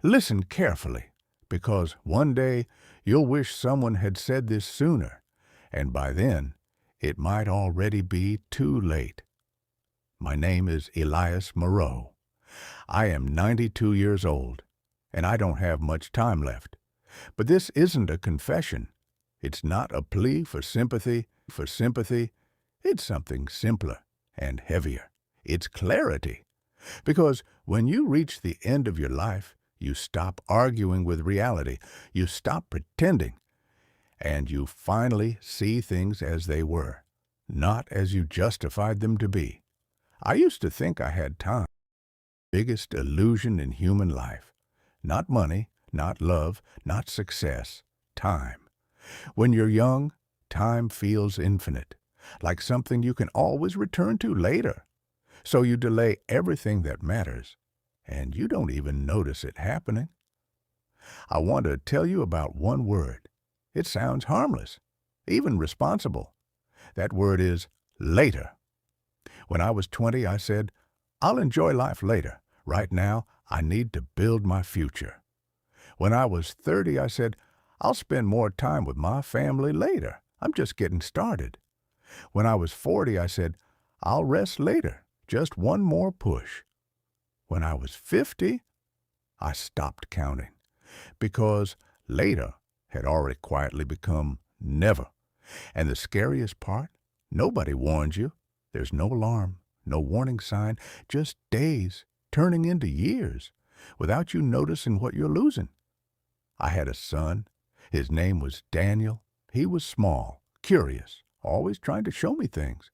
Listen carefully, because one day you'll wish someone had said this sooner, and by then it might already be too late. My name is Elias Moreau. I am 92 years old, and I don't have much time left. But this isn't a confession. It's not a plea for sympathy. It's something simpler and heavier. It's clarity. Because when you reach the end of your life, you stop arguing with reality. You stop pretending. And you finally see things as they were, not as you justified them to be. I used to think I had time. Biggest illusion in human life. Not money, not love, not success. Time. When you're young, time feels infinite, like something you can always return to later. So you delay everything that matters, and you don't even notice it happening. I want to tell you about one word. It sounds harmless, even responsible. That word is later. When I was 20, I said, I'll enjoy life later. Right now, I need to build my future. When I was 30, I said, I'll spend more time with my family later. I'm just getting started. When I was 40, I said, I'll rest later. Just one more push. When I was 50, I stopped counting, because later had already quietly become never. And the scariest part, nobody warns you. There's no alarm, no warning sign, just days turning into years without you noticing what you're losing. I had a son. His name was Daniel. He was small, curious, always trying to show me things.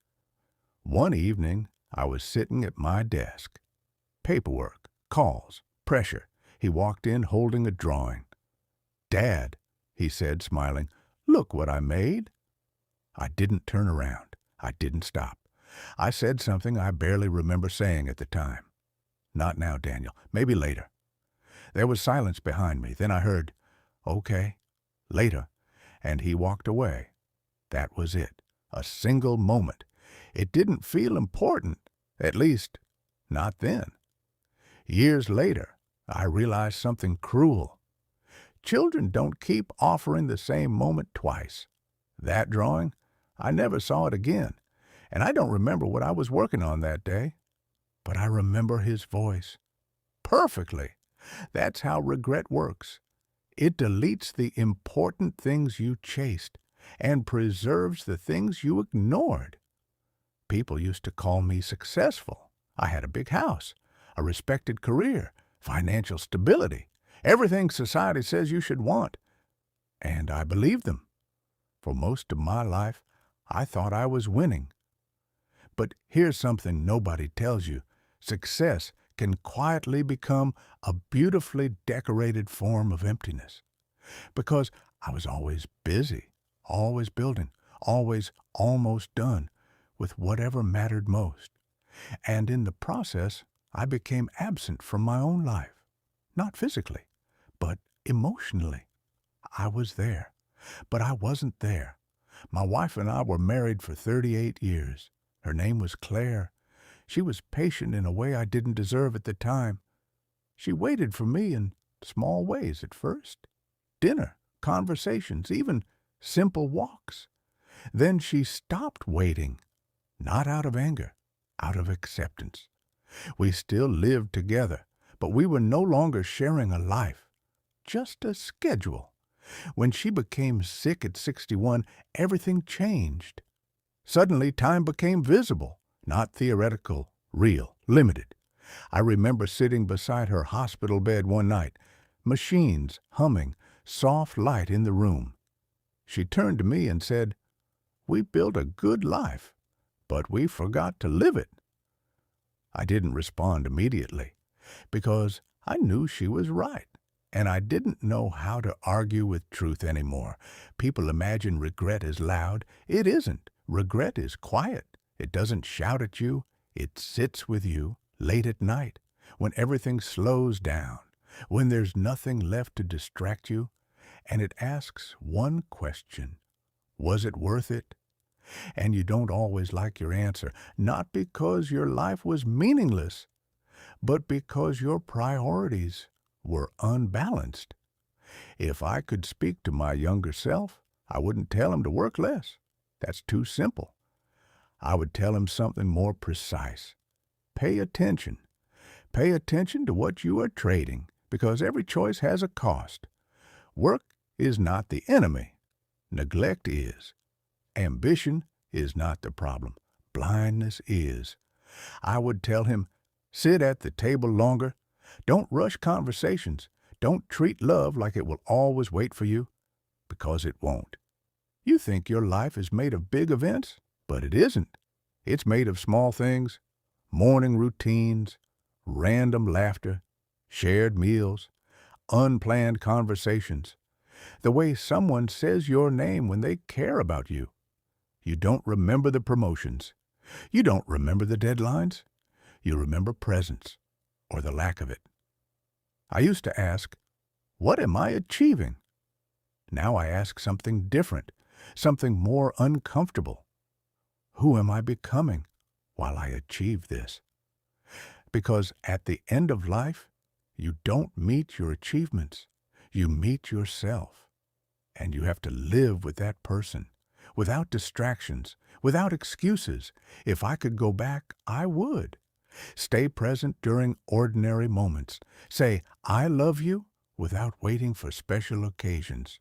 One evening, I was sitting at my desk. Paperwork, calls, pressure. He walked in holding a drawing. "Dad," he said, smiling, "look what I made." I didn't turn around. I didn't stop. I said something I barely remember saying at the time. "Not now, Daniel. Maybe later." There was silence behind me. Then I heard, "Okay, later," and he walked away. That was it. A single moment. It didn't feel important, at least, not then. Years later, I realized something cruel. Children don't keep offering the same moment twice. That drawing, I never saw it again, and I don't remember what I was working on that day. But I remember his voice. Perfectly. That's how regret works. It deletes the important things you chased and preserves the things you ignored. People used to call me successful. I had a big house, a respected career, financial stability, everything society says you should want. And I believed them. For most of my life, I thought I was winning. But here's something nobody tells you. Success can quietly become a beautifully decorated form of emptiness. Because I was always busy, always building, always almost done with whatever mattered most. And in the process, I became absent from my own life. Not physically, but emotionally. I was there, but I wasn't there. My wife and I were married for 38 years. Her name was Claire. She was patient in a way I didn't deserve at the time. She waited for me in small ways at first. Dinner, conversations, even simple walks. Then she stopped waiting, not out of anger, out of acceptance. We still lived together, but we were no longer sharing a life, just a schedule. When she became sick at 61, everything changed. Suddenly, time became visible, not theoretical, real, limited. I remember sitting beside her hospital bed one night, machines humming, soft light in the room. She turned to me and said, "We built a good life, but we forgot to live it." I didn't respond immediately, because I knew she was right, and I didn't know how to argue with truth anymore. People imagine regret is loud. It isn't. Regret is quiet. It doesn't shout at you. It sits with you late at night, when everything slows down, when there's nothing left to distract you, and it asks one question: was it worth it? And you don't always like your answer, not because your life was meaningless, but because your priorities were unbalanced. If I could speak to my younger self, I wouldn't tell him to work less. That's too simple. I would tell him something more precise. Pay attention. Pay attention to what you are trading, because every choice has a cost. Work is not the enemy. Neglect is. Ambition is not the problem. Blindness is. I would tell him, sit at the table longer. Don't rush conversations. Don't treat love like it will always wait for you, because it won't. You think your life is made of big events, but it isn't. It's made of small things, morning routines, random laughter, shared meals, unplanned conversations, the way someone says your name when they care about you. You don't remember the promotions. You don't remember the deadlines. You remember presence, or the lack of it. I used to ask, what am I achieving? Now I ask something different, something more uncomfortable. Who am I becoming while I achieve this? Because at the end of life, you don't meet your achievements. You meet yourself. And you have to live with that person, without distractions, without excuses. If I could go back, I would. Stay present during ordinary moments. Say, I love you, without waiting for special occasions.